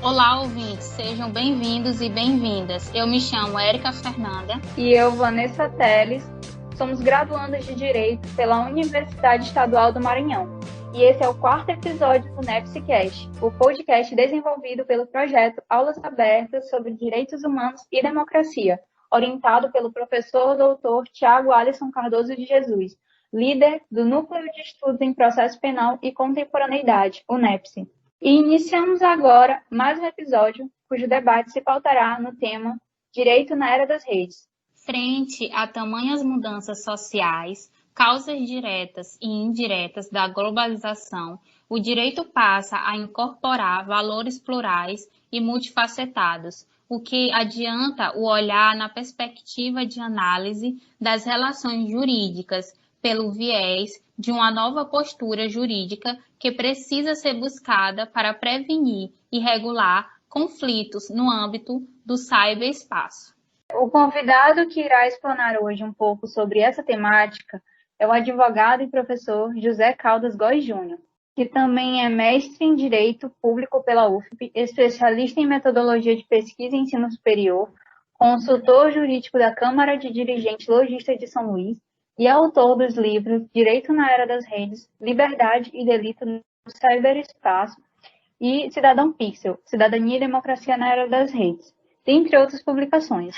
Olá, ouvintes, sejam bem-vindos e bem-vindas. Eu me chamo Érica Fernanda. E eu, Vanessa Teles, somos graduandas de Direito pela Universidade Estadual do Maranhão. E esse é o quarto episódio do NEPSIcast, o podcast desenvolvido pelo projeto Aulas Abertas sobre Direitos Humanos e Democracia, orientado pelo professor doutor Tiago Alisson Cardoso de Jesus, líder do Núcleo de Estudos em Processo Penal e Contemporaneidade, o NEPSI. E iniciamos agora mais um episódio cujo debate se pautará no tema Direito na Era das Redes. Frente a tamanhas mudanças sociais, causas diretas e indiretas da globalização, o direito passa a incorporar valores plurais e multifacetados, o que adianta o olhar na perspectiva de análise das relações jurídicas pelo viés de uma nova postura jurídica que precisa ser buscada para prevenir e regular conflitos no âmbito do ciberespaço. O convidado que irá explanar hoje um pouco sobre essa temática é o advogado e professor José Caldas Góes Júnior, que também é mestre em Direito Público pela UFP, especialista em metodologia de pesquisa e ensino superior, consultor jurídico da Câmara de Dirigentes Lojistas de São Luís e autor dos livros Direito na Era das Redes, Liberdade e Delito no Ciberespaço e Cidadão Pixel, Cidadania e Democracia na Era das Redes, dentre outras publicações.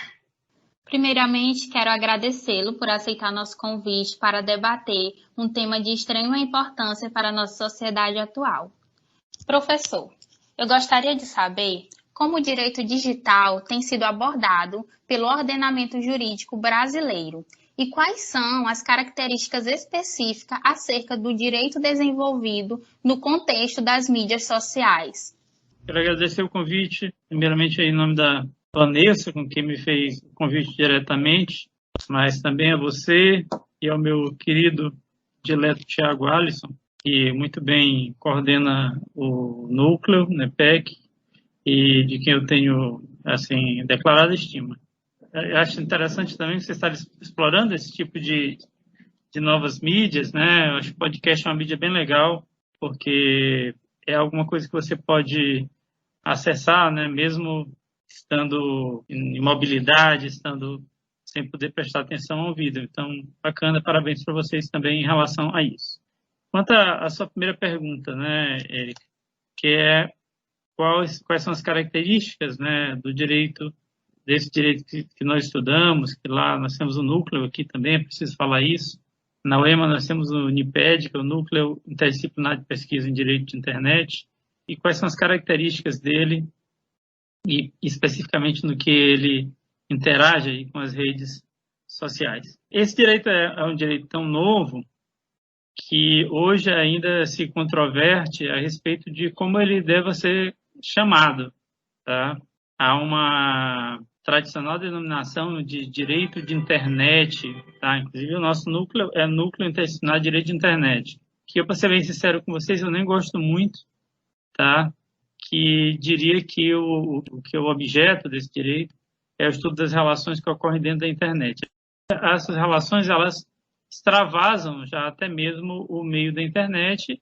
Primeiramente, quero agradecê-lo por aceitar nosso convite para debater um tema de extrema importância para a nossa sociedade atual. Professor, eu gostaria de saber como o direito digital tem sido abordado pelo ordenamento jurídico brasileiro e quais são as características específicas acerca do direito desenvolvido no contexto das mídias sociais. Quero agradecer o convite, primeiramente em nome da Vanessa, com quem me fez o convite diretamente, mas também a você e ao meu querido dileto Tiago Alisson, que muito bem coordena o núcleo, NEPEC, e de quem eu tenho assim, declarada estima. Eu acho interessante também você estar explorando esse tipo de novas mídias, né? Eu acho que o podcast é uma mídia bem legal, porque é alguma coisa que você pode acessar, né? Mesmo estando em mobilidade, estando sem poder prestar atenção ao vídeo. Então, bacana, parabéns para vocês também em relação a isso. Quanto à sua primeira pergunta, né, Eric, que é quais são as características, né, do direito, desse direito que nós estudamos, que lá nós temos o núcleo aqui também, é preciso falar isso. Na UEMA nós temos o NIPED, que é o Núcleo Interdisciplinar de Pesquisa em Direito de Internet, e quais são as características dele, e especificamente no que ele interage aí com as redes sociais. Esse direito é um direito tão novo que hoje ainda se controverte a respeito de como ele deva ser chamado, tá? Há uma tradicional denominação de direito de internet, tá? Inclusive o nosso núcleo é Núcleo Interdisciplinar de Direito de Internet, que eu, para ser bem sincero com vocês, eu nem gosto muito, tá? Que diria que o objeto desse direito é o estudo das relações que ocorrem dentro da internet. Essas relações, elas extravasam já até mesmo o meio da internet,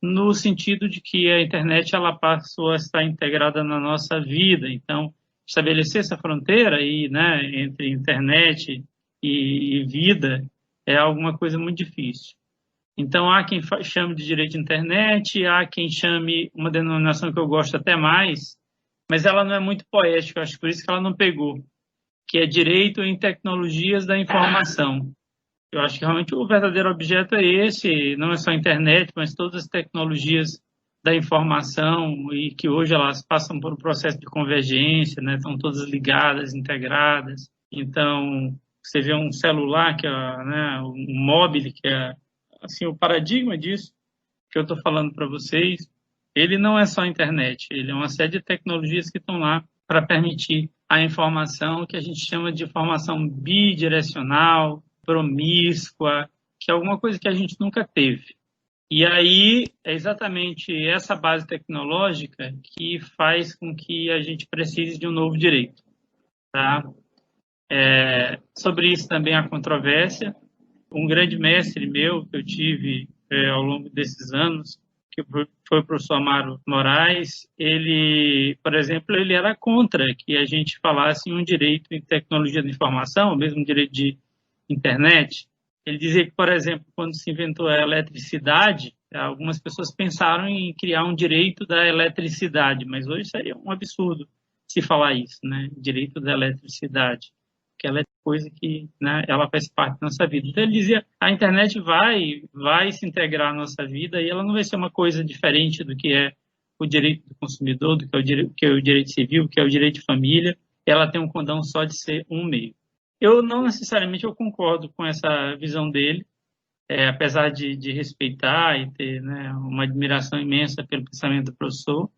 no sentido de que a internet ela passou a estar integrada na nossa vida. Então, estabelecer essa fronteira aí, né, entre internet e vida é alguma coisa muito difícil. Então, há quem chame de direito de internet, há quem chame uma denominação que eu gosto até mais, mas ela não é muito poética, acho que por isso que ela não pegou, que é direito em tecnologias da informação. Eu acho que realmente o verdadeiro objeto é esse, não é só a internet, mas todas as tecnologias da informação e que hoje elas passam por um processo de convergência, né? Estão todas ligadas, integradas. Então, você vê um celular, que é, né, um mobile, que é assim, o paradigma disso que eu estou falando para vocês, ele não é só a internet, ele é uma série de tecnologias que estão lá para permitir a informação que a gente chama de informação bidirecional, promíscua, que é alguma coisa que a gente nunca teve. E aí é exatamente essa base tecnológica que faz com que a gente precise de um novo direito, tá? Sobre isso também há controvérsia. Um grande mestre meu que eu tive ao longo desses anos que foi o professor Amaro Moraes, ele, por exemplo, ele era contra que a gente falasse em um direito em tecnologia da informação, mesmo direito de internet. Ele dizia que, por exemplo, quando se inventou a eletricidade, algumas pessoas pensaram em criar um direito da eletricidade, mas hoje seria um absurdo se falar isso, né? Direito da eletricidade, que ela é coisa que, né, ela faz parte da nossa vida. Então ele dizia, a internet vai se integrar na nossa vida e ela não vai ser uma coisa diferente do que é o direito do consumidor, do que é o direito civil, que é o direito de família. Ela tem um condão só de ser um meio. Eu não necessariamente eu concordo com essa visão dele, apesar de respeitar e ter, né, uma admiração imensa pelo pensamento do professor,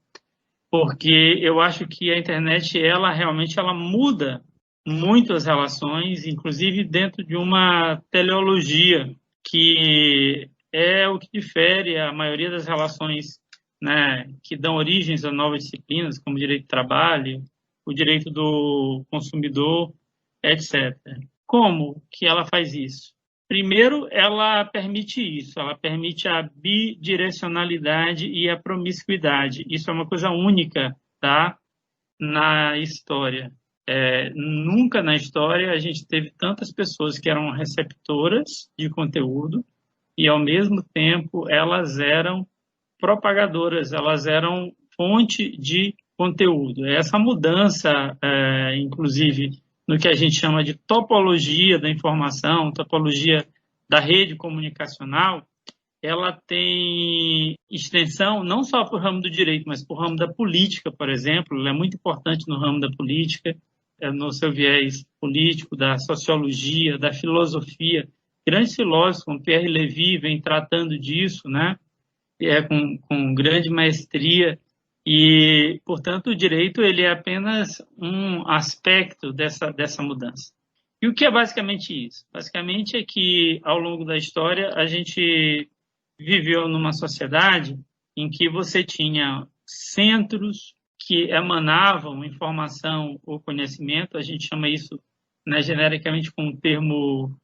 porque eu acho que a internet, ela realmente muda muito as relações, inclusive dentro de uma teleologia, que é o que difere a maioria das relações, né, que dão origens a novas disciplinas, como o direito do trabalho, o direito do consumidor, etc. Como que ela faz isso? Primeiro, ela permite isso, ela permite a bidirecionalidade e a promiscuidade. Isso é uma coisa única, tá, na história. Nunca na história a gente teve tantas pessoas que eram receptoras de conteúdo e, ao mesmo tempo, elas eram propagadoras, elas eram fonte de conteúdo. Essa mudança, inclusive, no que a gente chama de topologia da informação, topologia da rede comunicacional, ela tem extensão não só para o ramo do direito, mas para o ramo da política, por exemplo. Ela é muito importante no ramo da política, no seu viés político, da sociologia, da filosofia. Grandes filósofos, como Pierre Levy, vem tratando disso, né? Com grande maestria. E, portanto, o direito ele é apenas um aspecto dessa mudança. E o que é basicamente isso? Basicamente é que, ao longo da história, a gente viveu numa sociedade em que você tinha centros que emanavam informação ou conhecimento, a gente chama isso, né, genericamente com um termo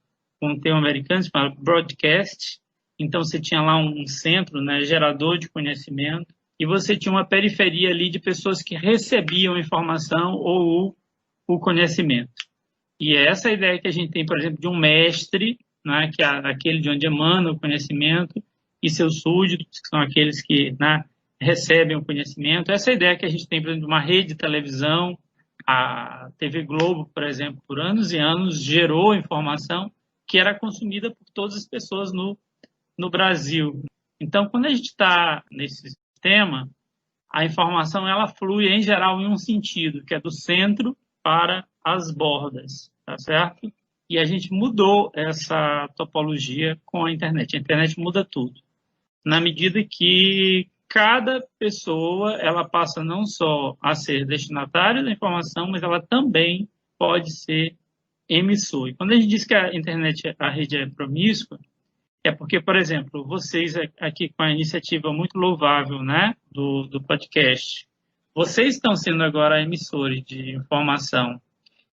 americano, se chama broadcast. Então, você tinha lá um centro, né, gerador de conhecimento, e você tinha uma periferia ali de pessoas que recebiam informação ou o conhecimento. E é essa ideia que a gente tem, por exemplo, de um mestre, né, que é aquele de onde emana o conhecimento, e seus súditos, que são aqueles que, né, recebem o conhecimento. Essa ideia que a gente tem, por exemplo, de uma rede de televisão, a TV Globo, por exemplo, por anos e anos, gerou informação que era consumida por todas as pessoas no Brasil. Então, quando a gente está nesse sistema, a informação ela flui, em geral, em um sentido, que é do centro para as bordas, tá certo? E a gente mudou essa topologia com a internet. A internet muda tudo, na medida que cada pessoa ela passa não só a ser destinatária da informação, mas ela também pode ser emissor. E quando a gente diz que a internet, a rede é promíscua, é porque, por exemplo, vocês aqui com a iniciativa muito louvável, né, do podcast, vocês estão sendo agora emissores de informação.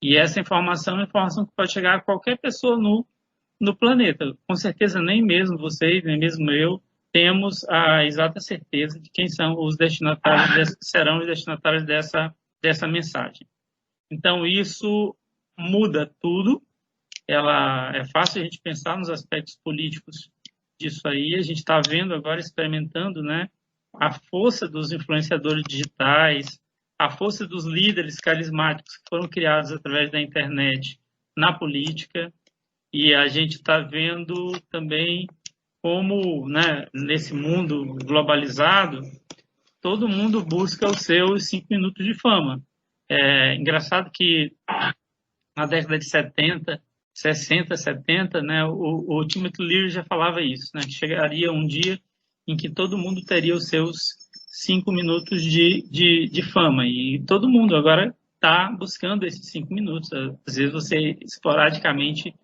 E essa informação é uma informação que pode chegar a qualquer pessoa no planeta. Com certeza, nem mesmo vocês, nem mesmo eu, temos a exata certeza de quem são os destinatários, serão os destinatários dessa mensagem. Então, isso muda tudo. É fácil a gente pensar nos aspectos políticos disso aí. A gente está vendo agora, experimentando, né, a força dos influenciadores digitais, a força dos líderes carismáticos que foram criados através da internet na política. E a gente está vendo também como, né, nesse mundo globalizado, todo mundo busca os seus 5 minutos de fama. É engraçado que na década de 60, 70, né, o Timothy Leary já falava isso, né, que chegaria um dia em que todo mundo teria os seus 5 minutos de fama. E todo mundo agora está buscando esses 5 minutos. Às vezes você, esporadicamente,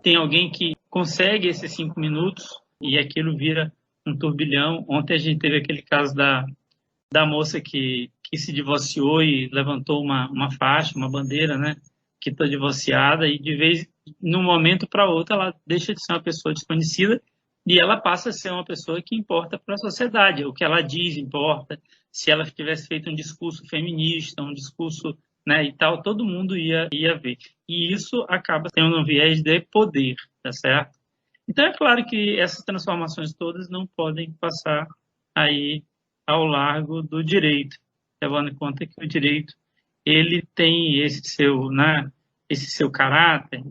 tem alguém que consegue esses 5 minutos e aquilo vira um turbilhão. Ontem a gente teve aquele caso da moça que se divorciou e levantou uma faixa, uma bandeira, né, que está divorciada, e de um momento para outro ela deixa de ser uma pessoa desconhecida e ela passa a ser uma pessoa que importa para a sociedade. O que ela diz importa. Se ela tivesse feito um discurso feminista, um discurso, né, e tal, todo mundo ia ver. E isso acaba tendo um viés de poder, tá certo? Então, é claro que essas transformações todas não podem passar aí ao largo do direito, levando em conta que o direito ele tem esse seu caráter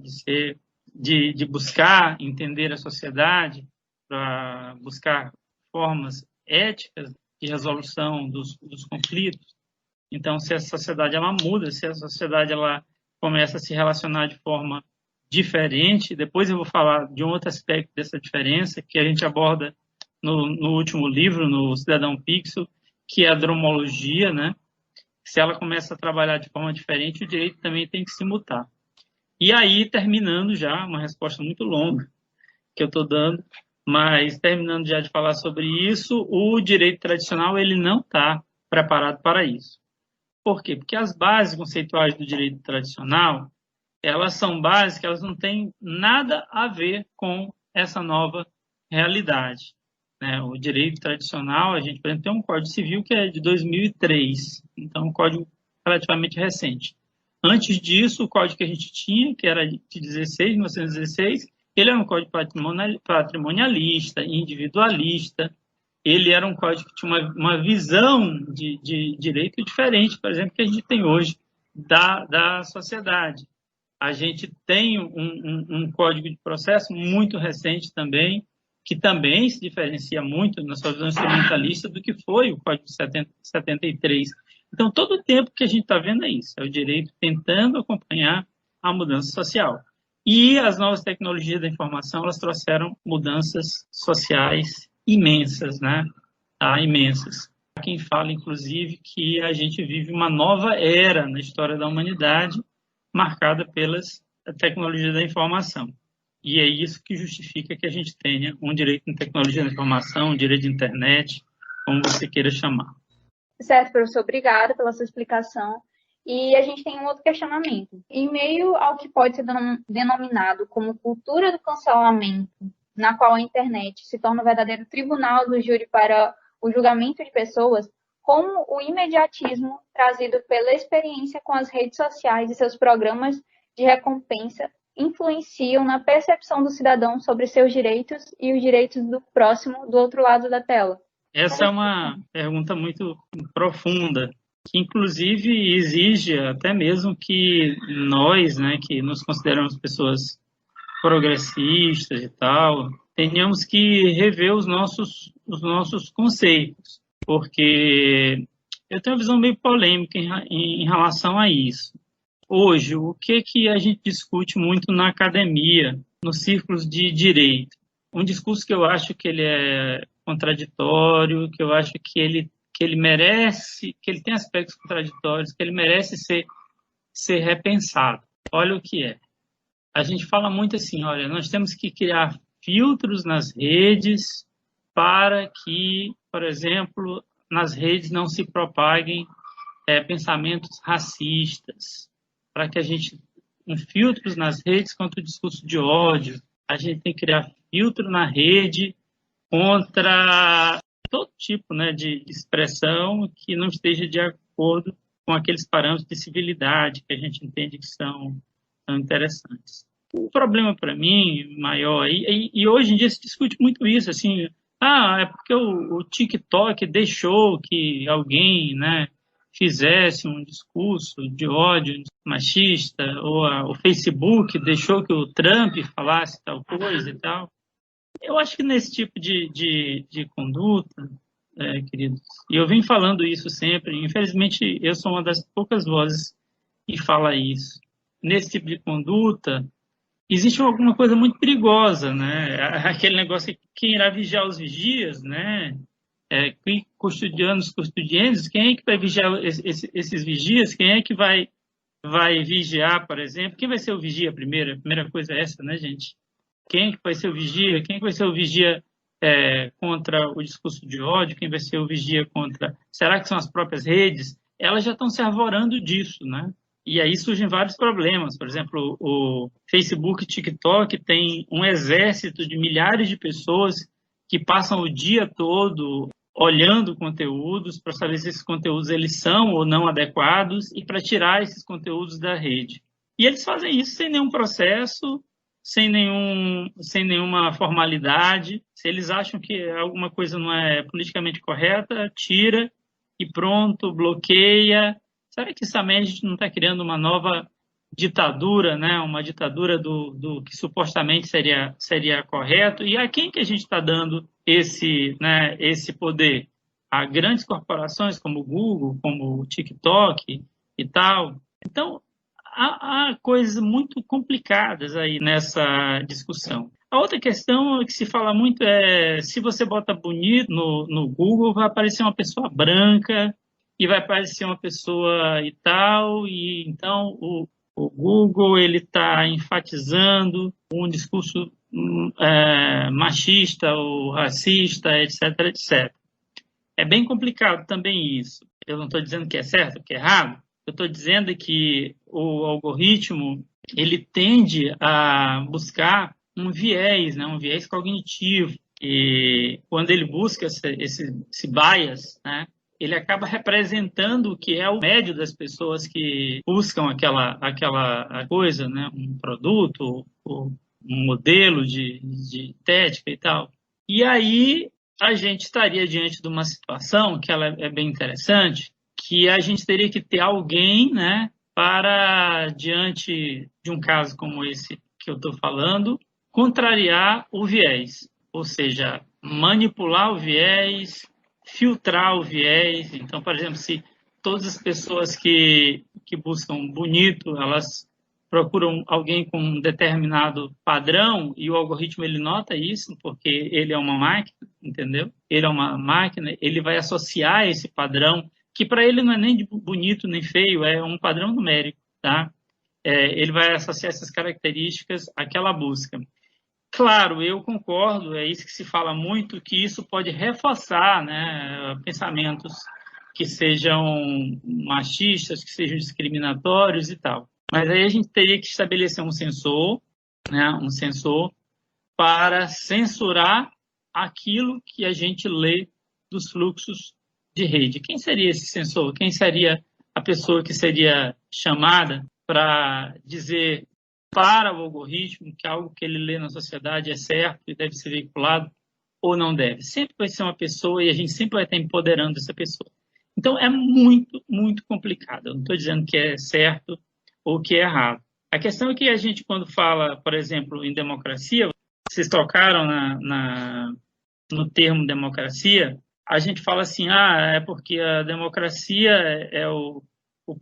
de buscar entender a sociedade, para buscar formas éticas de resolução dos conflitos. Então, se a sociedade ela muda, se a sociedade ela começa a se relacionar de forma diferente, depois eu vou falar de um outro aspecto dessa diferença que a gente aborda no último livro, no Cidadão Pixel, que é a dromologia, né? Se ela começa a trabalhar de forma diferente, o direito também tem que se mutar. E aí, terminando já, uma resposta muito longa que eu estou dando, mas terminando já de falar sobre isso, o direito tradicional ele não está preparado para isso. Por quê? Porque as bases conceituais do direito tradicional, elas são bases que elas não têm nada a ver com essa nova realidade, né? O direito tradicional, a gente, por exemplo, tem um Código Civil que é de 2003, então um código relativamente recente. Antes disso, o código que a gente tinha, que era de 1916, ele era um código patrimonialista, individualista, ele era um código que tinha uma visão de direito diferente, por exemplo, que a gente tem hoje da sociedade. A gente tem um código de processo muito recente também, que também se diferencia muito na sua visão instrumentalista do que foi o Código de 73. Então, todo o tempo que a gente está vendo é isso, é o direito tentando acompanhar a mudança social. E as novas tecnologias da informação, elas trouxeram mudanças sociais imensas, né? Imensas. Há quem fala, inclusive, que a gente vive uma nova era na história da humanidade, marcada pelas tecnologias da informação. E é isso que justifica que a gente tenha um direito em tecnologia da informação, um direito de internet, como você queira chamar. Certo, professor, obrigada pela sua explicação. E a gente tem um outro questionamento. Em meio ao que pode ser denominado como cultura do cancelamento, na qual a internet se torna um verdadeiro tribunal do júri para o julgamento de pessoas, como o imediatismo trazido pela experiência com as redes sociais e seus programas de recompensa influenciam na percepção do cidadão sobre seus direitos e os direitos do próximo do outro lado da tela? Essa é uma pergunta muito profunda, que inclusive exige até mesmo que nós, né, que nos consideramos pessoas progressistas e tal, tenhamos que rever os nossos conceitos, porque eu tenho uma visão meio polêmica em relação a isso. Hoje, o que a gente discute muito na academia, nos círculos de direito? Um discurso que eu acho que ele é contraditório, que eu acho que ele merece, que ele tem aspectos contraditórios, que ele merece ser repensado. Olha o que é. A gente fala muito assim, olha, nós temos que criar filtros nas redes para que, por exemplo, nas redes não se propaguem pensamentos racistas, para que a gente filtros nas redes contra o discurso de ódio. A gente tem que criar filtro na rede contra todo tipo, né, de expressão que não esteja de acordo com aqueles parâmetros de civilidade que a gente entende que são interessantes. O problema para mim maior, e hoje em dia se discute muito isso, assim, é porque o TikTok deixou que alguém, né, fizesse um discurso de ódio machista, ou o Facebook deixou que o Trump falasse tal coisa e tal. Eu acho que nesse tipo de conduta, queridos, e eu venho falando isso sempre, infelizmente eu sou uma das poucas vozes que fala isso. Nesse tipo de conduta, existe alguma coisa muito perigosa, né? Aquele negócio que quem irá vigiar os vigias, né? Custodianos, quem é que vai vigiar esses vigias? Quem é que vai vigiar, por exemplo? Quem vai ser o vigia primeiro? A primeira coisa é essa, né, gente? Quem é que vai ser o vigia? Quem é que vai ser o vigia contra o discurso de ódio? Quem vai ser o vigia contra... Será que são as próprias redes? Elas já estão se arvorando disso, né? E aí surgem vários problemas. Por exemplo, o Facebook e TikTok tem um exército de milhares de pessoas que passam o dia todo olhando conteúdos para saber se esses conteúdos eles são ou não adequados e para tirar esses conteúdos da rede. E eles fazem isso sem nenhum processo, sem nenhuma formalidade. Se eles acham que alguma coisa não é politicamente correta, tira e pronto, bloqueia. Será que também a gente não está criando uma nova ditadura, né? Uma ditadura do que supostamente seria correto? E a quem que a gente está dando esse poder? A grandes corporações como o Google, como o TikTok e tal. Então, há coisas muito complicadas aí nessa discussão. A outra questão que se fala muito é se você bota bonito no Google, vai aparecer uma pessoa branca e vai aparecer uma pessoa e tal, e então o Google ele está enfatizando um discurso machista ou racista, etc, etc. É bem complicado também isso. Eu não estou dizendo que é certo ou que é errado, eu estou dizendo que o algoritmo ele tende a buscar um viés, né, um viés cognitivo. E quando ele busca esse bias, né, ele acaba representando o que é o médio das pessoas que buscam aquela coisa, né, um produto, um modelo de estética e tal. E aí a gente estaria diante de uma situação que ela é bem interessante, que a gente teria que ter alguém, né, para, diante de um caso como esse que eu estou falando, contrariar o viés, ou seja, manipular o viés, filtrar o viés. Então, por exemplo, se todas as pessoas que buscam bonito, elas procuram alguém com um determinado padrão e o algoritmo ele nota isso porque ele é uma máquina, entendeu? Ele é uma máquina, ele vai associar esse padrão que para ele não é nem bonito nem feio, é um padrão numérico, tá? Ele vai associar essas características àquela busca. Claro, eu concordo, é isso que se fala muito, que isso pode reforçar, né, pensamentos que sejam machistas, que sejam discriminatórios e tal. Mas aí a gente teria que estabelecer um sensor, né, para censurar aquilo que a gente lê dos fluxos de rede. Quem seria esse sensor? Quem seria a pessoa que seria chamada para dizer para o algoritmo que algo que ele lê na sociedade é certo e deve ser veiculado ou não deve? Sempre vai ser uma pessoa e a gente sempre vai estar empoderando essa pessoa. Então, é muito, muito complicado. Eu não estou dizendo que é certo ou que é errado. A questão é que a gente, quando fala, por exemplo, em democracia, vocês tocaram no termo democracia, a gente fala assim, é porque a democracia é o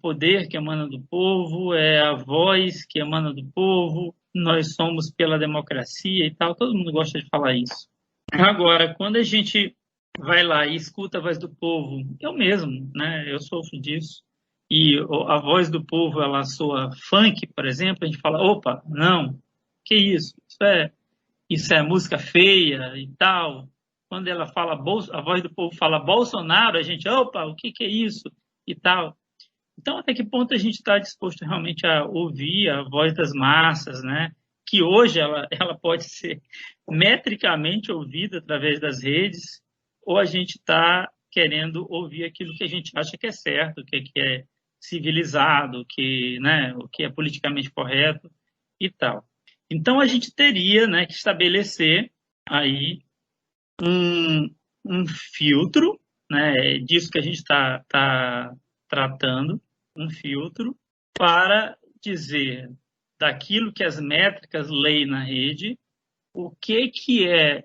poder que emana do povo, é a voz que emana do povo, nós somos pela democracia e tal, todo mundo gosta de falar isso. Agora, quando a gente vai lá e escuta a voz do povo, eu mesmo, né, eu sofro disso, e a voz do povo, ela soa funk, por exemplo, a gente fala, opa, não, que isso? Isso é música feia e tal. Quando ela fala, a voz do povo fala Bolsonaro, a gente, opa, o que é isso? E tal. Então, até que ponto a gente está disposto realmente a ouvir a voz das massas, né? Que hoje ela pode ser metricamente ouvida através das redes, ou a gente está querendo ouvir aquilo que a gente acha que é certo, que é civilizado, né, o que é politicamente correto e tal. Então, a gente teria, né, que estabelecer aí um filtro, né, disso que a gente está tratando, um filtro para dizer daquilo que as métricas leem na rede, o que é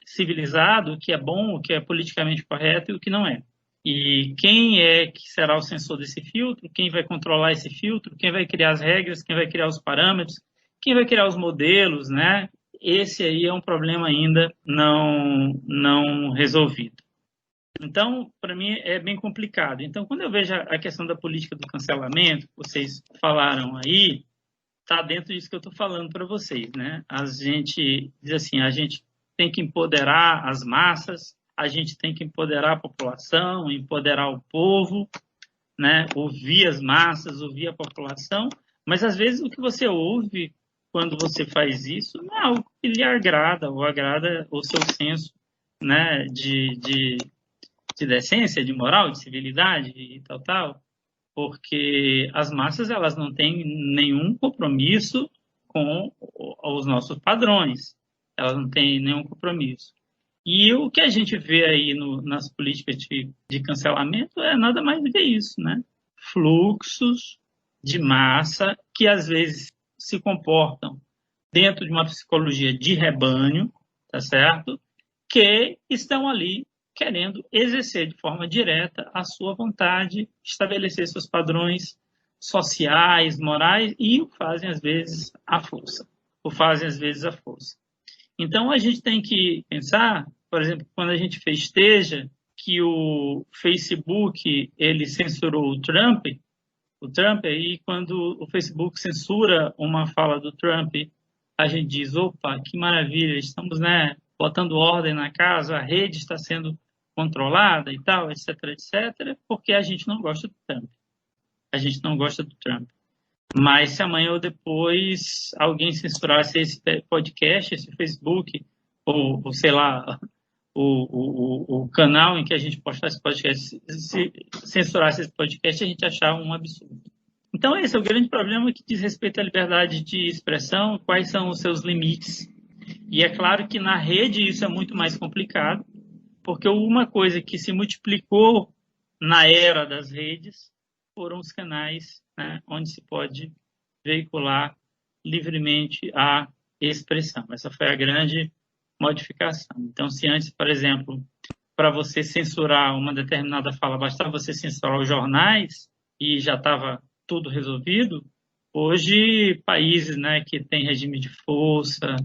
civilizado, o que é bom, o que é politicamente correto e o que não é. E quem é que será o censor desse filtro, quem vai controlar esse filtro, quem vai criar as regras, quem vai criar os parâmetros, quem vai criar os modelos, né? Esse aí é um problema ainda não resolvido. Então, para mim, é bem complicado. Então, quando eu vejo a questão da política do cancelamento, que vocês falaram aí, está dentro disso que eu estou falando para vocês, né? A gente diz assim, a gente tem que empoderar as massas, a gente tem que empoderar a população, empoderar o povo, né, ouvir as massas, ouvir a população, mas às vezes o que você ouve quando você faz isso não é algo que lhe agrada, ou agrada o seu senso, né, de decência, de moral, de civilidade e tal, porque as massas elas não têm nenhum compromisso com os nossos padrões, elas não têm nenhum compromisso. E o que a gente vê aí nas políticas de cancelamento é nada mais do que isso, né? Fluxos de massa que às vezes se comportam dentro de uma psicologia de rebanho, tá certo? Que estão ali querendo exercer de forma direta a sua vontade, estabelecer seus padrões sociais, morais, e o fazem às vezes à força. Então a gente tem que pensar, por exemplo, quando a gente festeja que o Facebook ele censurou o Trump aí quando o Facebook censura uma fala do Trump, a gente diz, opa, que maravilha, estamos, né, botando ordem na casa, a rede está sendo controlada e tal, etc, etc, porque a gente não gosta do Trump. A gente não gosta do Trump. Mas se amanhã ou depois alguém censurasse esse podcast, esse Facebook, ou sei lá, o canal em que a gente postar esse podcast, se censurasse esse podcast, a gente achar um absurdo. Então esse é o grande problema que diz respeito à liberdade de expressão, quais são os seus limites. E é claro que na rede isso é muito mais complicado, porque uma coisa que se multiplicou na era das redes foram os canais, né, onde se pode veicular livremente a expressão. Essa foi a grande modificação. Então, se antes, por exemplo, para você censurar uma determinada fala, bastava você censurar os jornais e já estava tudo resolvido, hoje países, né, que têm regime de força,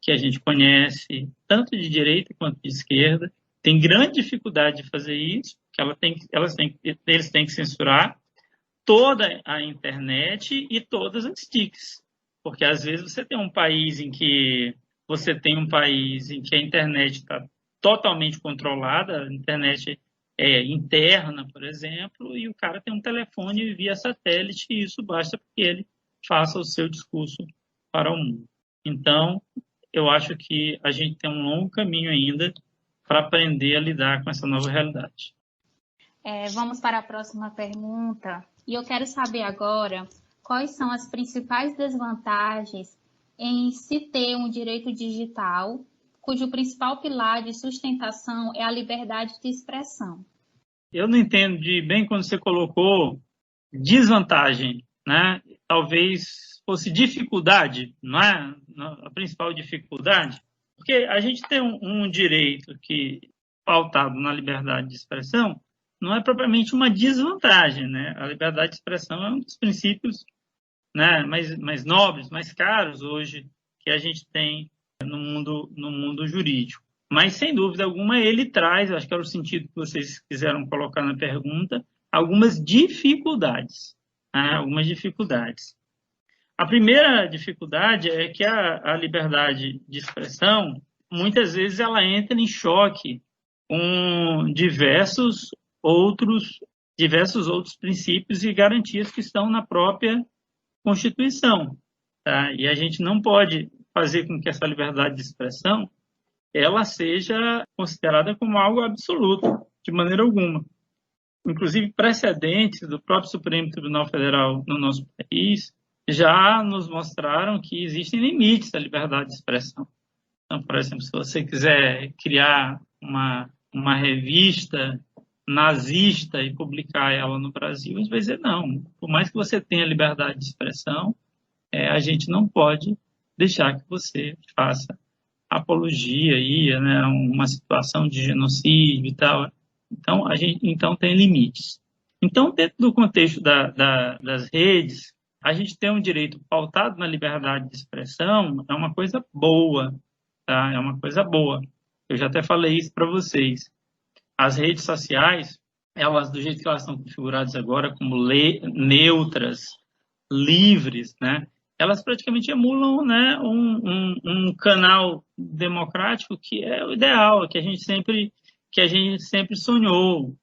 que a gente conhece, tanto de direita quanto de esquerda, tem grande dificuldade de fazer isso, que eles têm que censurar toda a internet e todas as TICs. Porque às vezes você tem um país em que a internet está totalmente controlada, a internet é interna, por exemplo, e o cara tem um telefone via satélite e isso basta para que ele faça o seu discurso para o mundo. Então, eu acho que a gente tem um longo caminho ainda para aprender a lidar com essa nova realidade. Vamos para a próxima pergunta. E eu quero saber agora quais são as principais desvantagens em se ter um direito digital, cujo principal pilar de sustentação é a liberdade de expressão. Eu não entendo bem quando você colocou desvantagem, né? Talvez fosse dificuldade, não é? A principal dificuldade, porque a gente tem um direito que pautado na liberdade de expressão não é propriamente uma desvantagem, né? A liberdade de expressão é um dos princípios, né, mais nobres, mais caros hoje que a gente tem no mundo jurídico. Mas, sem dúvida alguma, ele traz, acho que era o sentido que vocês quiseram colocar na pergunta, algumas dificuldades. Né? Algumas dificuldades. A primeira dificuldade é que a liberdade de expressão, muitas vezes, ela entra em choque com diversos outros princípios e garantias que estão na própria Constituição. Tá? E a gente não pode fazer com que essa liberdade de expressão ela seja considerada como algo absoluto, de maneira alguma. Inclusive, precedentes do próprio Supremo Tribunal Federal no nosso país já nos mostraram que existem limites à liberdade de expressão. Então, por exemplo, se você quiser criar uma revista nazista e publicar ela no Brasil, a gente vai dizer não. Por mais que você tenha liberdade de expressão, a gente não pode deixar que você faça apologia aí, né, uma situação de genocídio e tal. Então, a gente tem limites. Então, dentro do contexto das redes, a gente tem um direito pautado na liberdade de expressão, é uma coisa boa, tá? É uma coisa boa. Eu já até falei isso para vocês. As redes sociais, elas, do jeito que elas estão configuradas agora, como neutras, livres, né? Elas praticamente emulam, né, um canal democrático que é o ideal, que a gente sempre sonhou.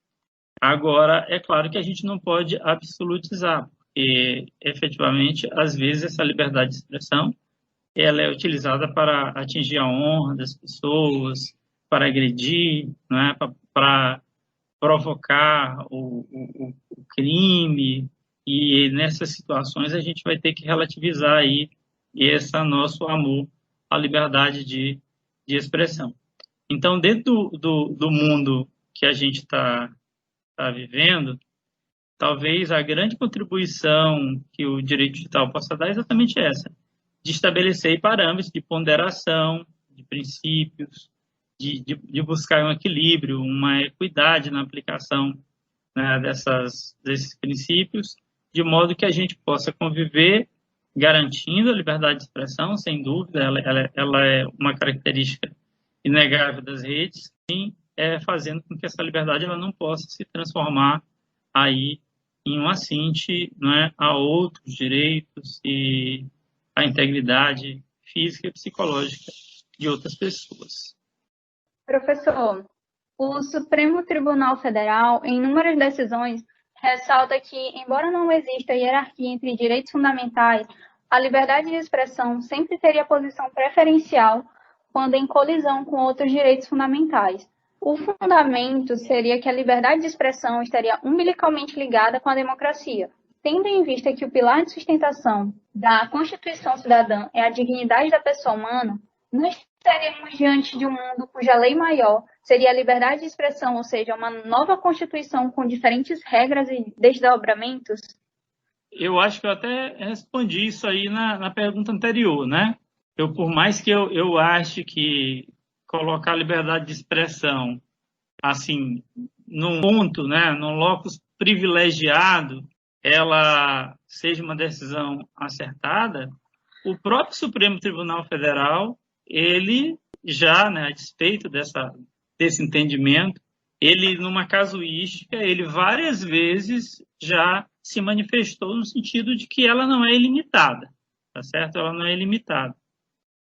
Agora, é claro que a gente não pode absolutizar, porque, efetivamente, às vezes essa liberdade de expressão ela é utilizada para atingir a honra das pessoas, para agredir, né, para provocar o crime, e nessas situações a gente vai ter que relativizar aí esse nosso amor à liberdade de expressão. Então, dentro do mundo que a gente está vivendo, talvez a grande contribuição que o direito digital possa dar é exatamente essa, de estabelecer parâmetros de ponderação, de princípios, de buscar um equilíbrio, uma equidade na aplicação, né, desses princípios, de modo que a gente possa conviver garantindo a liberdade de expressão, sem dúvida, ela é uma característica inegável das redes, sim, fazendo com que essa liberdade ela não possa se transformar aí em um assinte, não é, a outros direitos e a integridade física e psicológica de outras pessoas. Professor, o Supremo Tribunal Federal, em inúmeras decisões, ressalta que, embora não exista hierarquia entre direitos fundamentais, a liberdade de expressão sempre teria posição preferencial quando em colisão com outros direitos fundamentais. O fundamento seria que a liberdade de expressão estaria umbilicalmente ligada com a democracia. Tendo em vista que o pilar de sustentação da Constituição Cidadã é a dignidade da pessoa humana, nós estaríamos diante de um mundo cuja lei maior seria a liberdade de expressão, ou seja, uma nova Constituição com diferentes regras e desdobramentos? Eu acho que eu até respondi isso aí na pergunta anterior, né? Por mais que eu ache que colocar a liberdade de expressão, assim, num ponto, né, num locus privilegiado, ela seja uma decisão acertada, o próprio Supremo Tribunal Federal, ele já, né, a despeito desse entendimento, ele, numa casuística, ele várias vezes já se manifestou no sentido de que ela não é ilimitada, tá certo? Ela não é ilimitada.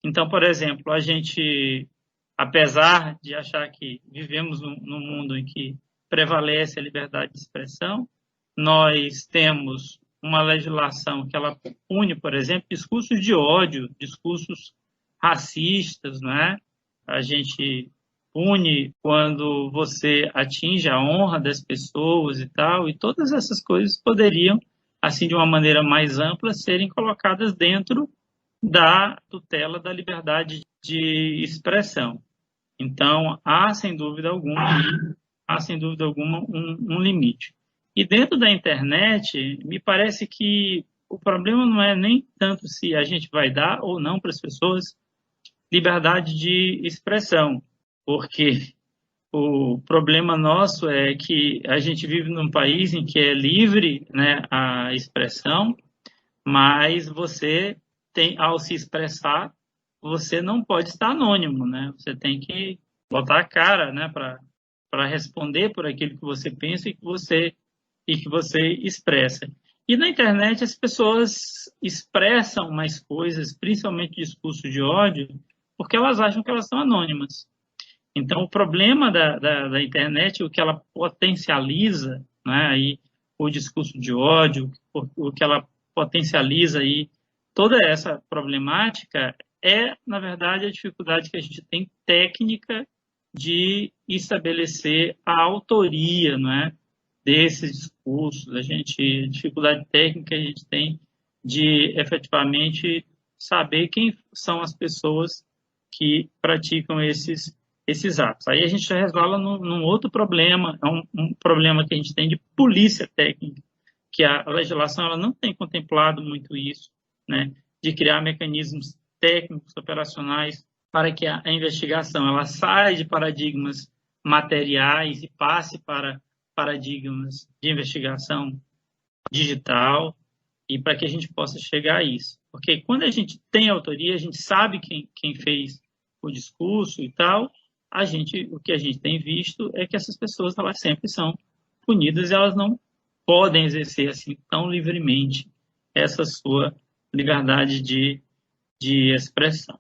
Então, por exemplo, a gente, apesar de achar que vivemos num mundo em que prevalece a liberdade de expressão, nós temos uma legislação que ela pune, por exemplo, discursos de ódio, discursos racistas, não é? A gente pune quando você atinge a honra das pessoas e tal, e todas essas coisas poderiam, assim, de uma maneira mais ampla, serem colocadas dentro da tutela da liberdade de expressão. Então, há sem dúvida alguma um limite. E dentro da internet, me parece que o problema não é nem tanto se a gente vai dar ou não para as pessoas liberdade de expressão, porque o problema nosso é que a gente vive num país em que é livre, né, a expressão, mas você tem, ao se expressar, você não pode estar anônimo, né? Você tem que botar a cara, né, para responder por aquilo que você pensa e que você expressa. E na internet as pessoas expressam mais coisas, principalmente discurso de ódio, porque elas acham que elas são anônimas. Então, o problema da internet, o que ela potencializa, né, aí, o discurso de ódio, o que ela potencializa aí, toda essa problemática é, na verdade, a dificuldade que a gente tem técnica de estabelecer a autoria, não é, desses discursos, a dificuldade técnica que a gente tem de efetivamente saber quem são as pessoas que praticam esses atos. Aí a gente já resvala num outro problema, é um problema que a gente tem de polícia técnica, que a legislação ela não tem contemplado muito isso, né, de criar mecanismos técnicos, operacionais, para que a investigação ela saia de paradigmas materiais e passe para paradigmas de investigação digital, e para que a gente possa chegar a isso. Porque quando a gente tem autoria, a gente sabe quem fez o discurso e tal, o que a gente tem visto é que essas pessoas elas sempre são punidas e elas não podem exercer assim tão livremente essa sua liberdade de expressão.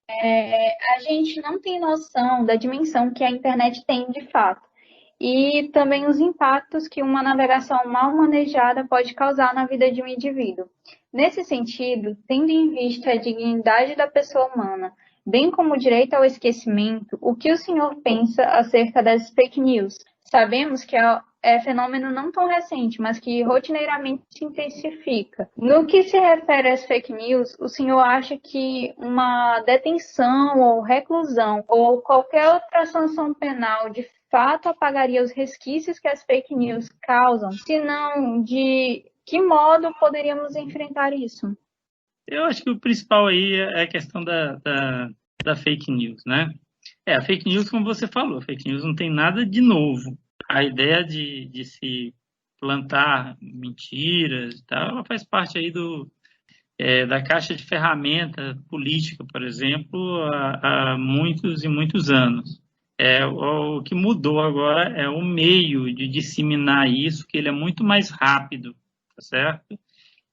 A gente não tem noção da dimensão que a internet tem de fato. e também os impactos que uma navegação mal manejada pode causar na vida de um indivíduo. Nesse sentido, tendo em vista a dignidade da pessoa humana, bem como o direito ao esquecimento, o que o senhor pensa acerca das fake news? Sabemos que é fenômeno não tão recente, mas que rotineiramente se intensifica. No que se refere às fake news, o senhor acha que uma detenção ou reclusão ou qualquer outra sanção penal de fato apagaria os resquícios que as fake news causam? Se não, de que modo poderíamos enfrentar isso? Eu acho que o principal aí é a questão da fake news, né? A fake news, como você falou, fake news não tem nada de novo. A ideia de se plantar mentiras e tal, ela faz parte aí da caixa de ferramenta política, por exemplo, há muitos e muitos anos. O que mudou agora é o meio de disseminar isso, que ele é muito mais rápido, tá certo?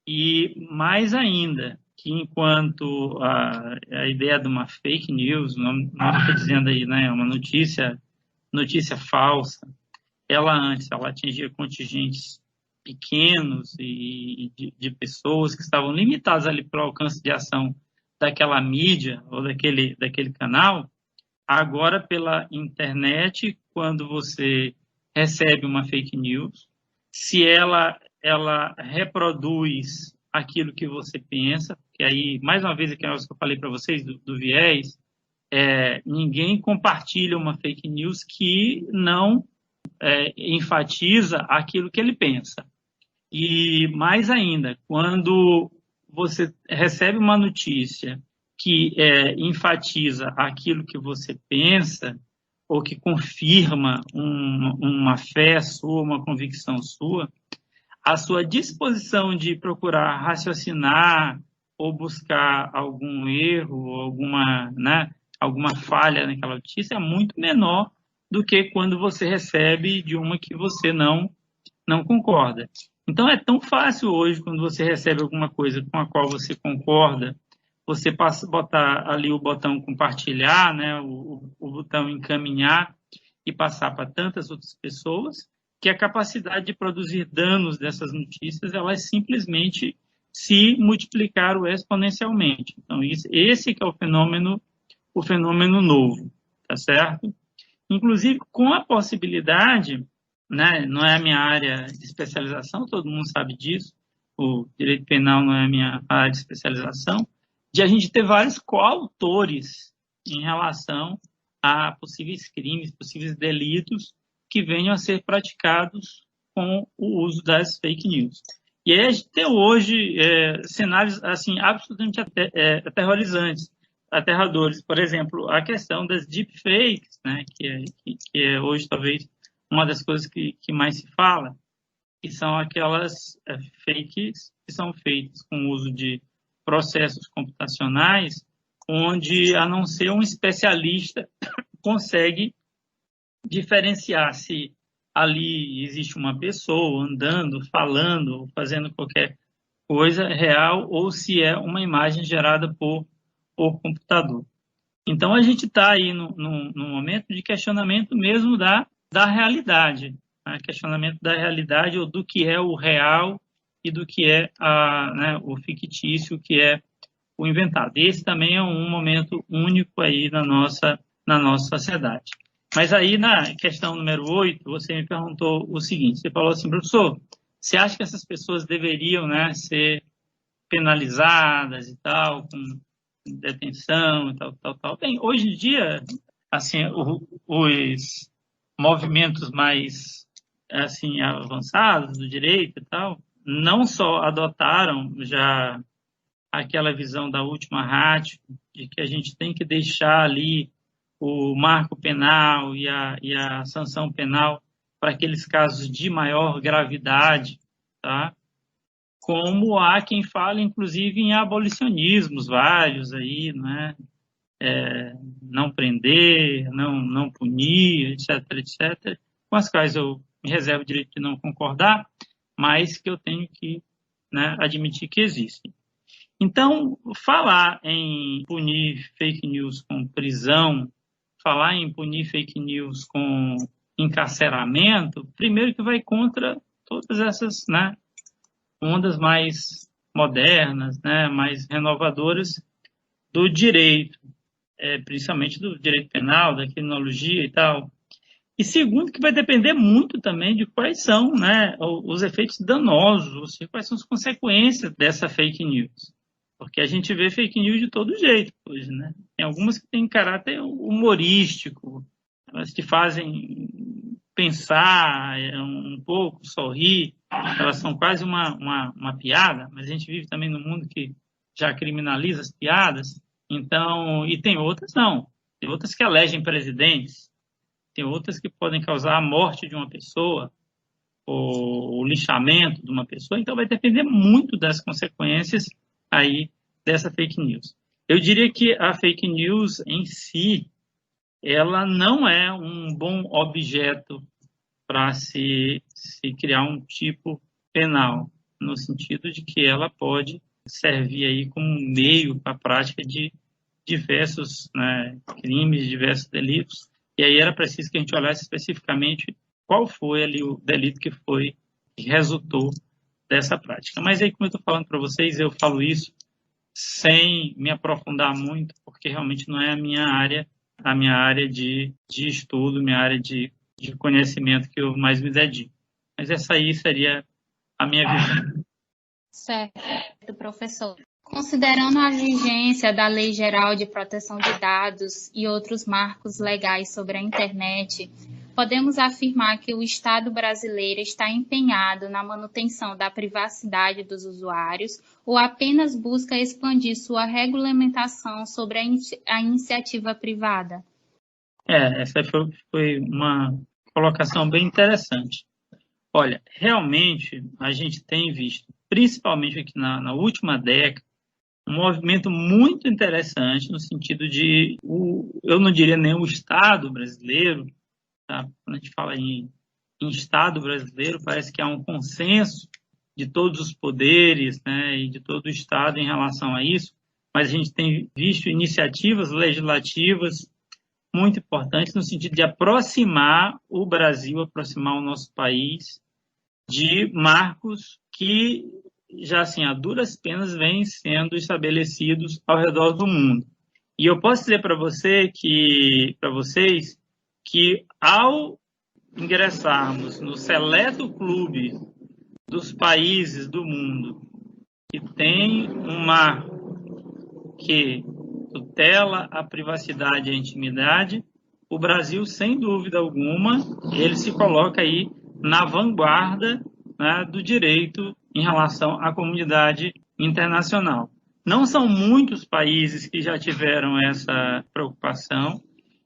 E mais ainda, que enquanto a ideia de uma fake news, não estou dizendo aí, né, uma notícia falsa, ela atingia contingentes pequenos e de pessoas que estavam limitadas ali para o alcance de ação daquela mídia ou daquele canal. Agora, pela internet, quando você recebe uma fake news, se ela reproduz aquilo que você pensa, que aí, mais uma vez, aquela que eu falei para vocês do viés, ninguém compartilha uma fake news que não enfatiza aquilo que ele pensa. E mais ainda, quando você recebe uma notícia que enfatiza aquilo que você pensa, ou que confirma uma fé sua, uma convicção sua, a sua disposição de procurar raciocinar ou buscar algum erro, alguma falha naquela notícia é muito menor do que quando você recebe de uma que você não concorda. Então é tão fácil hoje, quando você recebe alguma coisa com a qual você concorda, você botar ali o botão compartilhar, né, o botão encaminhar e passar para tantas outras pessoas, que a capacidade de produzir danos dessas notícias, elas simplesmente se multiplicaram exponencialmente. Então, esse que é o fenômeno novo, tá certo? Inclusive, com a possibilidade, né, não é a minha área de especialização, todo mundo sabe disso, o direito penal não é a minha área de especialização, de a gente ter vários coautores em relação a possíveis crimes, possíveis delitos que venham a ser praticados com o uso das fake news. E aí a gente tem hoje cenários assim, absolutamente aterradores. Por exemplo, a questão das deepfakes, né, que é hoje talvez uma das coisas que mais se fala, que são aquelas fakes que são feitas com o uso de processos computacionais, onde, a não ser um especialista, consegue diferenciar se ali existe uma pessoa andando, falando, fazendo qualquer coisa real, ou se é uma imagem gerada por computador. Então, a gente está aí num momento de questionamento mesmo da realidade, né? Questionamento da realidade ou do que é o real e do que é o fictício, o que é o inventado. Esse também é um momento único aí na nossa sociedade. Mas aí, na questão número 8, você me perguntou o seguinte, você falou assim, professor, você acha que essas pessoas deveriam, né, ser penalizadas e tal, com detenção e tal? Bem, hoje em dia, assim, os movimentos mais assim, avançados do direito e tal, não só adotaram já aquela visão da última ratio, de que a gente tem que deixar ali o marco penal e a sanção penal para aqueles casos de maior gravidade, tá? Como há quem fala, inclusive, em abolicionismos vários aí, né? Não prender, não punir, etc., com as quais eu me reservo o direito de não concordar, mas que eu tenho que, né, admitir que existem. Então, falar em punir fake news com prisão, falar em punir fake news com encarceramento, primeiro que vai contra todas essas, né, ondas mais modernas, né, mais renovadoras do direito, principalmente do direito penal, da criminologia e tal. E segundo, que vai depender muito também de quais são, né, os efeitos danosos, ou seja, quais são as consequências dessa fake news. Porque a gente vê fake news de todo jeito hoje, né? Tem algumas que têm caráter humorístico, elas te fazem pensar um pouco, sorrir, elas são quase uma piada, mas a gente vive também num mundo que já criminaliza as piadas. Então, e tem outras não. Tem outras que elegem presidentes, tem outras que podem causar a morte de uma pessoa, ou o lixamento de uma pessoa. Então, vai depender muito das consequências aí dessa fake news. Eu diria que a fake news em si, ela não é um bom objeto para se criar um tipo penal, no sentido de que ela pode servir aí como um meio para a prática de diversos, né, crimes, diversos delitos. E aí era preciso que a gente olhasse especificamente qual foi ali o delito que resultou dessa prática. Mas aí, como eu estou falando para vocês, eu falo isso sem me aprofundar muito, porque realmente não é a minha área de estudo, minha área de conhecimento que eu mais me dedico. Mas essa aí seria a minha visão. Certo, professor. Considerando a vigência da Lei Geral de Proteção de Dados e outros marcos legais sobre a internet, podemos afirmar que o Estado brasileiro está empenhado na manutenção da privacidade dos usuários ou apenas busca expandir sua regulamentação sobre a iniciativa privada? Essa foi uma colocação bem interessante. Olha, realmente a gente tem visto, principalmente aqui na última década, um movimento muito interessante no sentido de, eu não diria nem o Estado brasileiro, tá? Quando a gente fala em Estado brasileiro, parece que há um consenso de todos os poderes, né, e de todo o Estado em relação a isso, mas a gente tem visto iniciativas legislativas muito importantes no sentido de aproximar o Brasil, aproximar o nosso país de marcos que já assim, a duras penas vêm sendo estabelecidos ao redor do mundo. E eu posso dizer para vocês que ao ingressarmos no seleto clube dos países do mundo que tem um marco que tutela a privacidade e a intimidade, o Brasil, sem dúvida alguma, ele se coloca aí na vanguarda, né, do direito em relação à comunidade internacional. Não são muitos países que já tiveram essa preocupação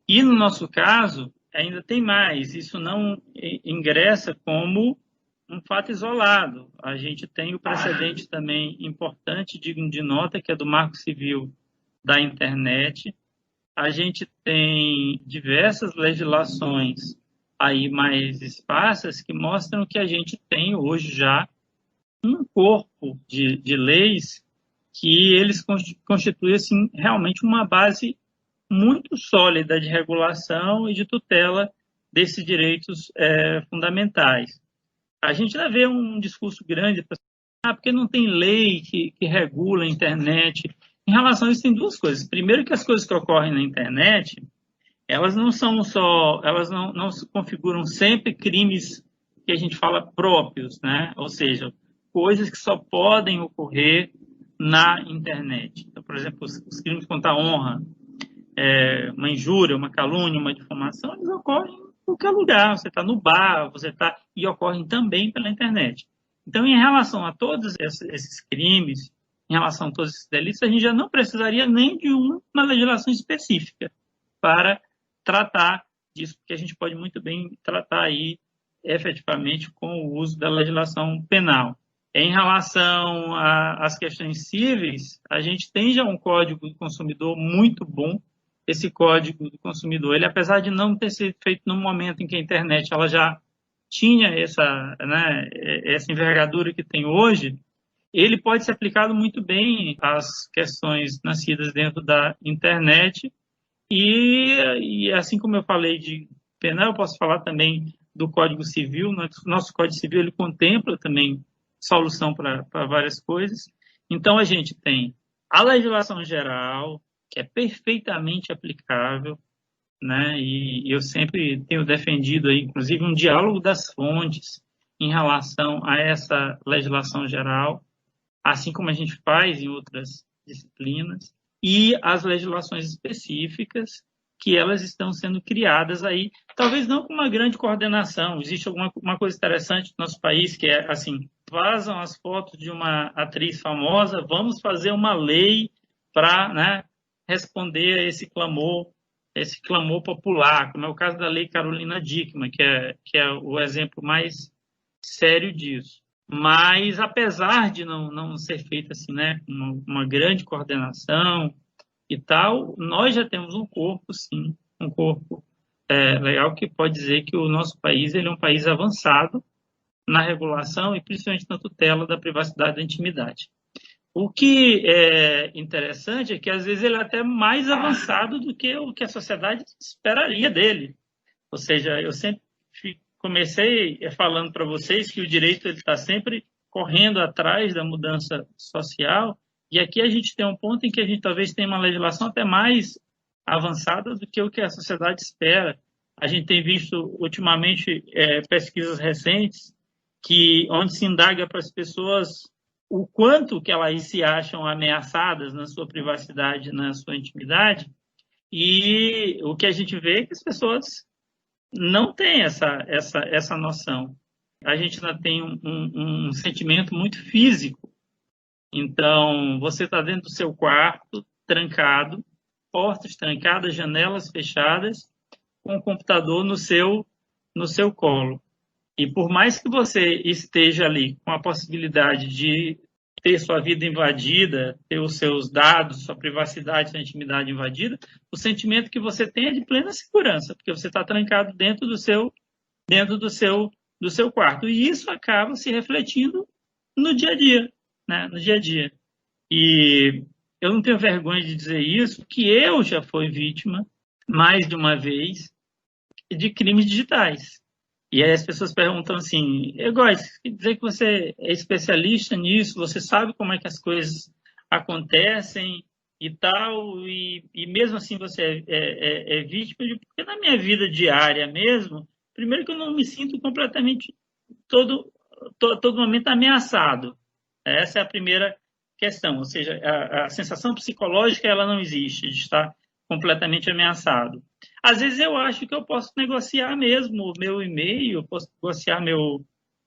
e, no nosso caso, ainda tem mais. Isso não ingressa como um fato isolado. A gente tem o precedente também importante, digno de nota, que é do Marco Civil da Internet. A gente tem diversas legislações aí mais esparsas que mostram que a gente tem hoje já um corpo de leis que eles constituem assim, realmente uma base muito sólida de regulação e de tutela desses direitos fundamentais. A gente já vê um discurso grande, porque não tem lei que regula a internet. Em relação a isso, tem duas coisas. Primeiro, que as coisas que ocorrem na internet, elas não se configuram sempre crimes que a gente fala próprios, né? Ou seja, coisas que só podem ocorrer na internet. Então, por exemplo, os crimes contra a honra, uma injúria, uma calúnia, uma difamação, eles ocorrem em qualquer lugar. Você está no bar, e ocorrem também pela internet. Então, em relação a todos esses crimes, em relação a todos esses delitos, a gente já não precisaria nem de uma legislação específica para tratar disso, porque a gente pode muito bem tratar aí efetivamente com o uso da legislação penal. Em relação às questões cíveis, a gente tem já um Código do Consumidor muito bom. Esse Código do Consumidor, ele, apesar de não ter sido feito no momento em que a internet ela já tinha essa envergadura que tem hoje, ele pode ser aplicado muito bem às questões nascidas dentro da internet e assim como eu falei de Penal, eu posso falar também do Código Civil. Nosso Código Civil ele contempla também solução para várias coisas. Então, a gente tem a legislação geral, que é perfeitamente aplicável, né? E eu sempre tenho defendido, aí, inclusive, um diálogo das fontes em relação a essa legislação geral, assim como a gente faz em outras disciplinas, e as legislações específicas que elas estão sendo criadas aí, talvez não com uma grande coordenação. Existe uma coisa interessante no nosso país, que é assim, vazam as fotos de uma atriz famosa, vamos fazer uma lei para, né, responder a esse clamor popular, como é o caso da Lei Carolina Dickmann, que é o exemplo mais sério disso. Mas, apesar de não ser feita assim, né, uma grande coordenação e tal, nós já temos um corpo, sim, um corpo legal que pode dizer que o nosso país ele é um país avançado na regulação e principalmente na tutela da privacidade e da intimidade. O que é interessante é que, às vezes, ele é até mais avançado do que o que a sociedade esperaria dele. Ou seja, eu sempre comecei falando para vocês que o direito está sempre correndo atrás da mudança social, e aqui a gente tem um ponto em que a gente talvez tenha uma legislação até mais avançada do que o que a sociedade espera. A gente tem visto, ultimamente, pesquisas recentes onde se indaga para as pessoas o quanto que elas se acham ameaçadas na sua privacidade, na sua intimidade, e o que a gente vê é que as pessoas não têm essa noção. A gente ainda tem um sentimento muito físico. Então, você está dentro do seu quarto, trancado, portas trancadas, janelas fechadas, com o computador no seu colo. E por mais que você esteja ali com a possibilidade de ter sua vida invadida, ter os seus dados, sua privacidade, sua intimidade invadida, o sentimento que você tem é de plena segurança, porque você está trancado dentro do seu quarto. E isso acaba se refletindo no dia a dia, né? No dia a dia. E eu não tenho vergonha de dizer isso, que eu já fui vítima, mais de uma vez, de crimes digitais. E aí as pessoas perguntam assim, Góes, quer dizer que você é especialista nisso, você sabe como é que as coisas acontecem e tal, e mesmo assim você é vítima, porque na minha vida diária mesmo, primeiro que eu não me sinto completamente todo momento ameaçado. Essa é a primeira questão, ou seja, a sensação psicológica ela não existe, de estar completamente ameaçado. Às vezes eu acho que eu posso negociar mesmo o meu e-mail, eu posso negociar meu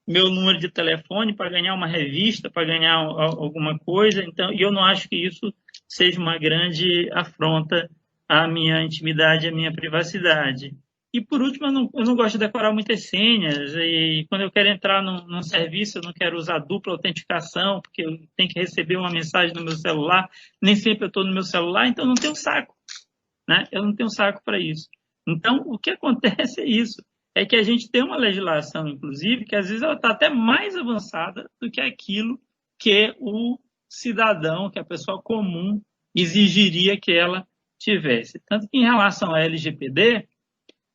número de telefone para ganhar uma revista, para ganhar alguma coisa, então, e eu não acho que isso seja uma grande afronta à minha intimidade, à minha privacidade. E, por último, eu não gosto de decorar muitas senhas, e quando eu quero entrar num serviço, eu não quero usar dupla autenticação, porque eu tenho que receber uma mensagem no meu celular, nem sempre eu estou no meu celular, então eu não tenho saco. Né? Eu não tenho saco para isso. Então, o que acontece é isso. É que a gente tem uma legislação, inclusive, que às vezes ela está até mais avançada do que aquilo que o cidadão, que a pessoa comum, exigiria que ela tivesse. Tanto que, em relação à LGPD,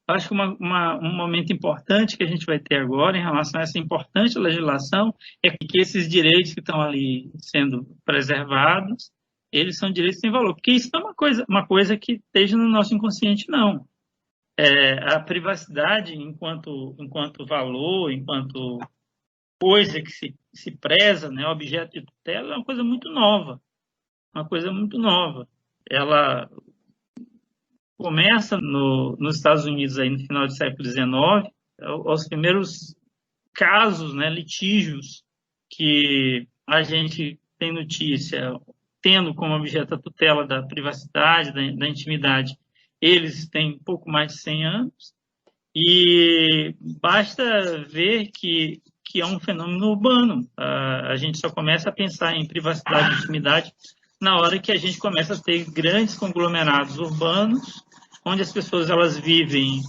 acho que um momento importante que a gente vai ter agora, em relação a essa importante legislação, é que esses direitos que estão ali sendo preservados, eles são direitos sem valor, porque isso não é uma coisa que esteja no nosso inconsciente, não. A privacidade, enquanto valor, enquanto coisa que se preza, né, objeto de tutela, é uma coisa muito nova. Uma coisa muito nova. Ela começa nos Estados Unidos aí no final do século XIX, os primeiros casos, né, litígios que a gente tem notícia, tendo como objeto a tutela da privacidade, da intimidade, eles têm pouco mais de 100 anos, e basta ver que é um fenômeno urbano. A gente só começa a pensar em privacidade e intimidade na hora que a gente começa a ter grandes conglomerados urbanos, onde as pessoas elas vivem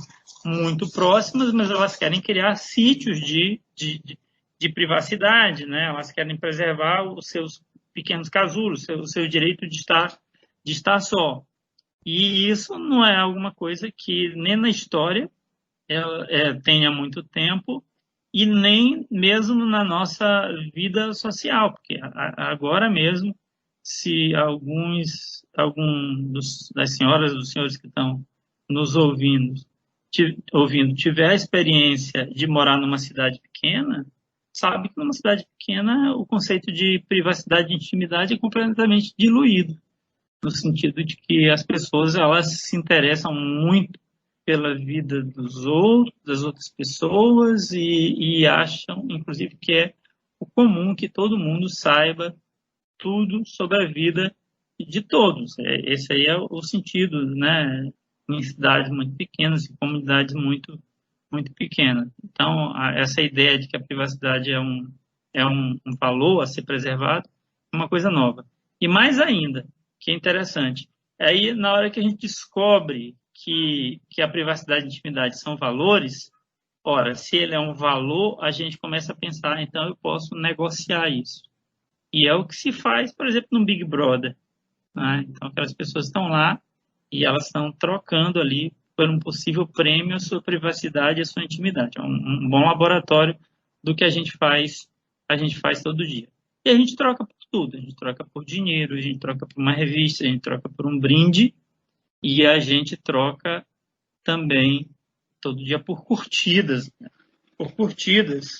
muito próximas, mas elas querem criar sítios de privacidade, né? Elas querem preservar os seus pequenos casulos, o seu direito de estar só. E isso não é alguma coisa que nem na história tenha muito tempo, e nem mesmo na nossa vida social, porque agora mesmo, se das senhoras, dos senhores que estão nos ouvindo, tiver a experiência de morar numa cidade pequena, sabe que numa cidade pequena o conceito de privacidade e intimidade é completamente diluído, no sentido de que as pessoas elas se interessam muito pela vida dos outros, das outras pessoas, e acham, inclusive, que é o comum que todo mundo saiba tudo sobre a vida de todos. Esse aí é o sentido, né? Em cidades muito pequenas, em comunidades muito, muito pequenas. Então, essa ideia de que a privacidade é um valor a ser preservado é uma coisa nova. E mais ainda, que é interessante, aí na hora que a gente descobre que a privacidade e a intimidade são valores, ora, se ele é um valor, a gente começa a pensar, então eu posso negociar isso. E é o que se faz, por exemplo, no Big Brother, né? Então, aquelas pessoas estão lá e elas estão trocando ali por um possível prêmio a sua privacidade e a sua intimidade. É um bom laboratório do que a gente faz todo dia. E a gente troca por tudo. A gente troca por dinheiro, a gente troca por uma revista, a gente troca por um brinde, e a gente troca também todo dia por curtidas. Né? Por curtidas.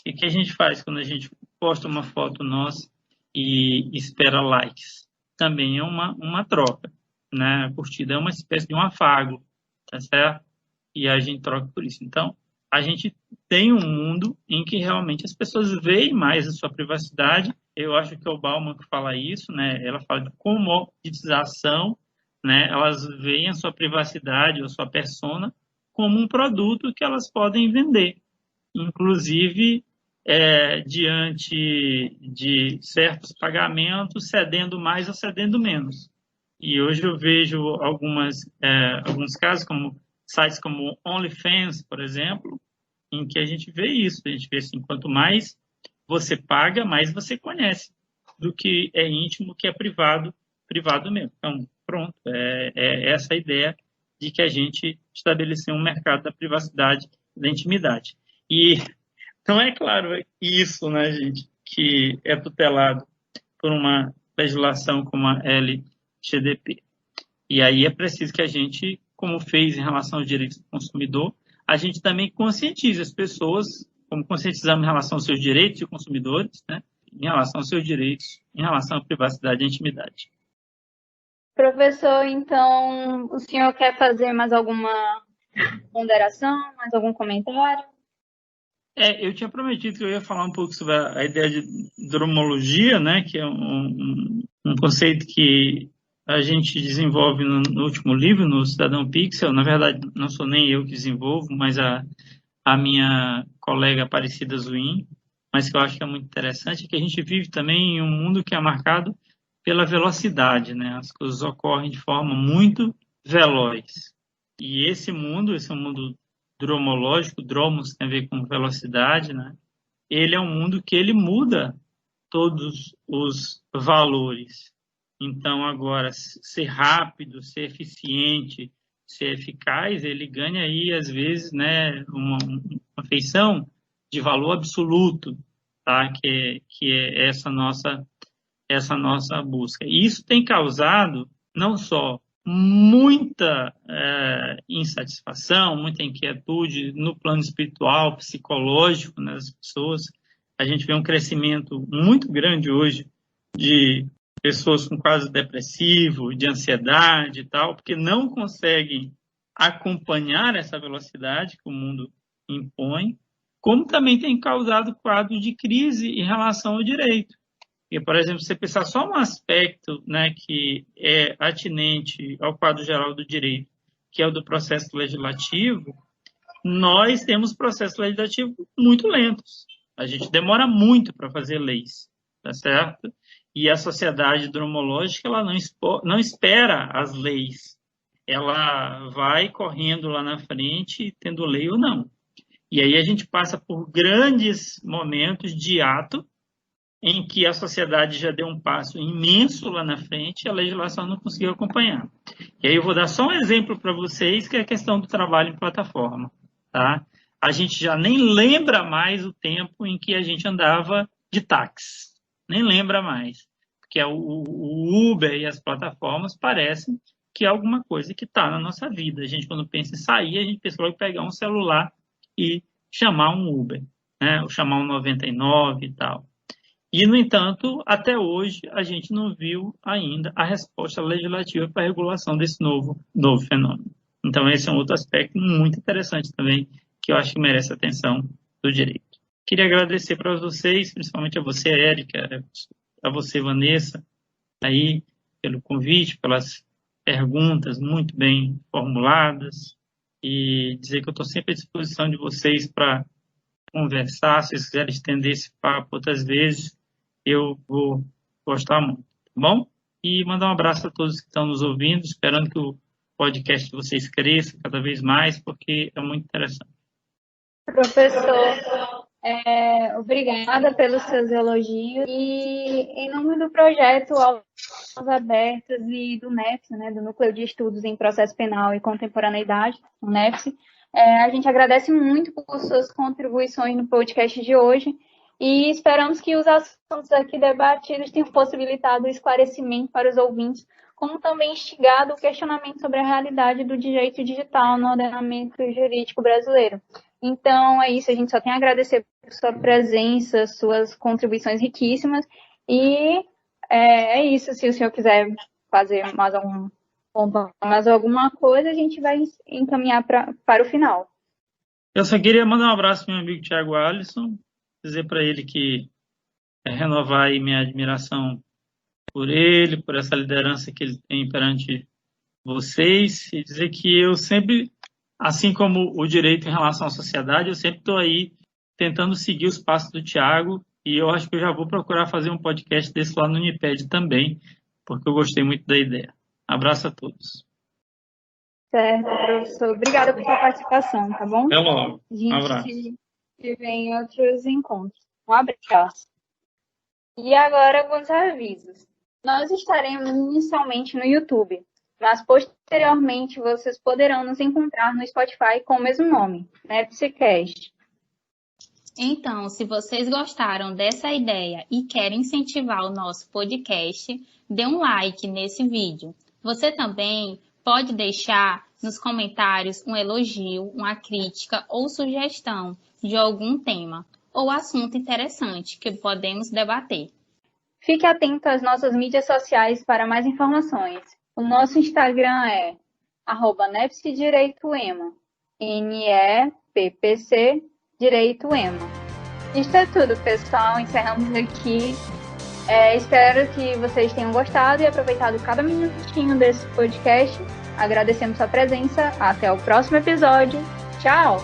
O que a gente faz quando a gente posta uma foto nossa e espera likes? Também é uma troca. Né? A curtida é uma espécie de um afago, tá certo? E a gente troca por isso. Então, a gente tem um mundo em que realmente as pessoas veem mais a sua privacidade. Eu acho que é o Bauman que fala isso, né? Ela fala de comoditização, né? Elas veem a sua privacidade ou a sua persona como um produto que elas podem vender, inclusive diante de certos pagamentos, cedendo mais ou cedendo menos. E hoje eu vejo alguns casos, como sites como OnlyFans, por exemplo, em que a gente vê isso. A gente vê assim, quanto mais você paga, mais você conhece do que é íntimo, que é privado mesmo. Então, pronto, é essa a ideia de que a gente estabeleceu um mercado da privacidade e da intimidade. E então é claro isso, né, gente, que é tutelado por uma legislação como a LGDP. E aí é preciso que a gente, como fez em relação aos direitos do consumidor, a gente também conscientize as pessoas, como conscientizamos em relação aos seus direitos de consumidores, né, em relação aos seus direitos, em relação à privacidade e à intimidade. Professor, então, o senhor quer fazer mais alguma ponderação, mais algum comentário? Eu tinha prometido que eu ia falar um pouco sobre a ideia de dromologia, né, que é um conceito que a gente desenvolve no último livro, no Cidadão Pixel. Na verdade, não sou nem eu que desenvolvo, mas a minha colega Aparecida Zuin, mas que eu acho que é muito interessante, é que a gente vive também em um mundo que é marcado pela velocidade, né? As coisas ocorrem de forma muito veloz. E esse é um mundo dromológico, dromos tem a ver com velocidade, né? Ele é um mundo que ele muda todos os valores. Então, agora, ser rápido, ser eficiente, ser eficaz, ele ganha aí, às vezes, né, uma feição de valor absoluto, tá? Que é essa nossa busca. E isso tem causado não só muita insatisfação, muita inquietude no plano espiritual, psicológico, né, das pessoas. A gente vê um crescimento muito grande hoje de pessoas com quadro depressivo, de ansiedade e tal, porque não conseguem acompanhar essa velocidade que o mundo impõe, como também tem causado quadro de crise em relação ao direito. E, por exemplo, você pensar só um aspecto, né, que é atinente ao quadro geral do direito, que é o do processo legislativo, nós temos processos legislativos muito lentos. A gente demora muito para fazer leis, tá certo? E a sociedade dromológica ela não espera as leis. Ela vai correndo lá na frente, tendo lei ou não. E aí a gente passa por grandes momentos de ato em que a sociedade já deu um passo imenso lá na frente e a legislação não conseguiu acompanhar. E aí eu vou dar só um exemplo para vocês, que é a questão do trabalho em plataforma. tá? A gente já nem lembra mais o tempo em que a gente andava de táxi. Nem lembra mais. Porque o Uber e as plataformas parecem que é alguma coisa que está na nossa vida. A gente, quando pensa em sair, a gente pensa logo em pegar um celular e chamar um Uber, né? Ou chamar um 99 e tal. E, no entanto, até hoje, a gente não viu ainda a resposta legislativa para a regulação desse novo fenômeno. Então, esse é um outro aspecto muito interessante também, que eu acho que merece atenção do direito. Queria agradecer para vocês, principalmente a você, Érica, a você, Vanessa, aí, pelo convite, pelas perguntas muito bem formuladas, e dizer que eu estou sempre à disposição de vocês para conversar. Se vocês quiserem estender esse papo outras vezes, eu vou gostar muito, tá bom? E mandar um abraço a todos que estão nos ouvindo, esperando que o podcast de vocês cresça cada vez mais, porque é muito interessante. Professor, obrigada pelos seus elogios. E em nome do projeto Aulas Abertas e do NEPS, né, do Núcleo de Estudos em Processo Penal e Contemporaneidade, o NEPS, a gente agradece muito por suas contribuições no podcast de hoje e esperamos que os assuntos aqui debatidos tenham possibilitado o esclarecimento para os ouvintes, como também instigado o questionamento sobre a realidade do direito digital no ordenamento jurídico brasileiro. Então, é isso. A gente só tem a agradecer por sua presença, suas contribuições riquíssimas. E é isso. Se o senhor quiser fazer mais alguma coisa, a gente vai encaminhar para o final. Eu só queria mandar um abraço para meu amigo Tiago Alisson, dizer para ele que renovar aí minha admiração por ele, por essa liderança que ele tem perante vocês, e dizer que eu sempre, assim como o direito em relação à sociedade, eu sempre estou aí tentando seguir os passos do Tiago, e eu acho que eu já vou procurar fazer um podcast desse lá no Uniped também, porque eu gostei muito da ideia. Abraço a todos. Certo, professor. Obrigada por sua participação, tá bom? Até logo. Um abraço. A gente se vê em outros encontros. Um abraço. E agora, alguns avisos. Nós estaremos inicialmente no YouTube, mas posteriormente vocês poderão nos encontrar no Spotify com o mesmo nome, NEPScast. Então, se vocês gostaram dessa ideia e querem incentivar o nosso podcast, dê um like nesse vídeo. Você também pode deixar nos comentários um elogio, uma crítica ou sugestão de algum tema ou assunto interessante que podemos debater. Fique atento às nossas mídias sociais para mais informações. O nosso Instagram é @nepsdireitoema, NEPPC Direitoema. Isso é tudo, pessoal. Encerramos aqui. Espero que vocês tenham gostado e aproveitado cada minutinho desse podcast. Agradecemos sua presença. Até o próximo episódio. Tchau!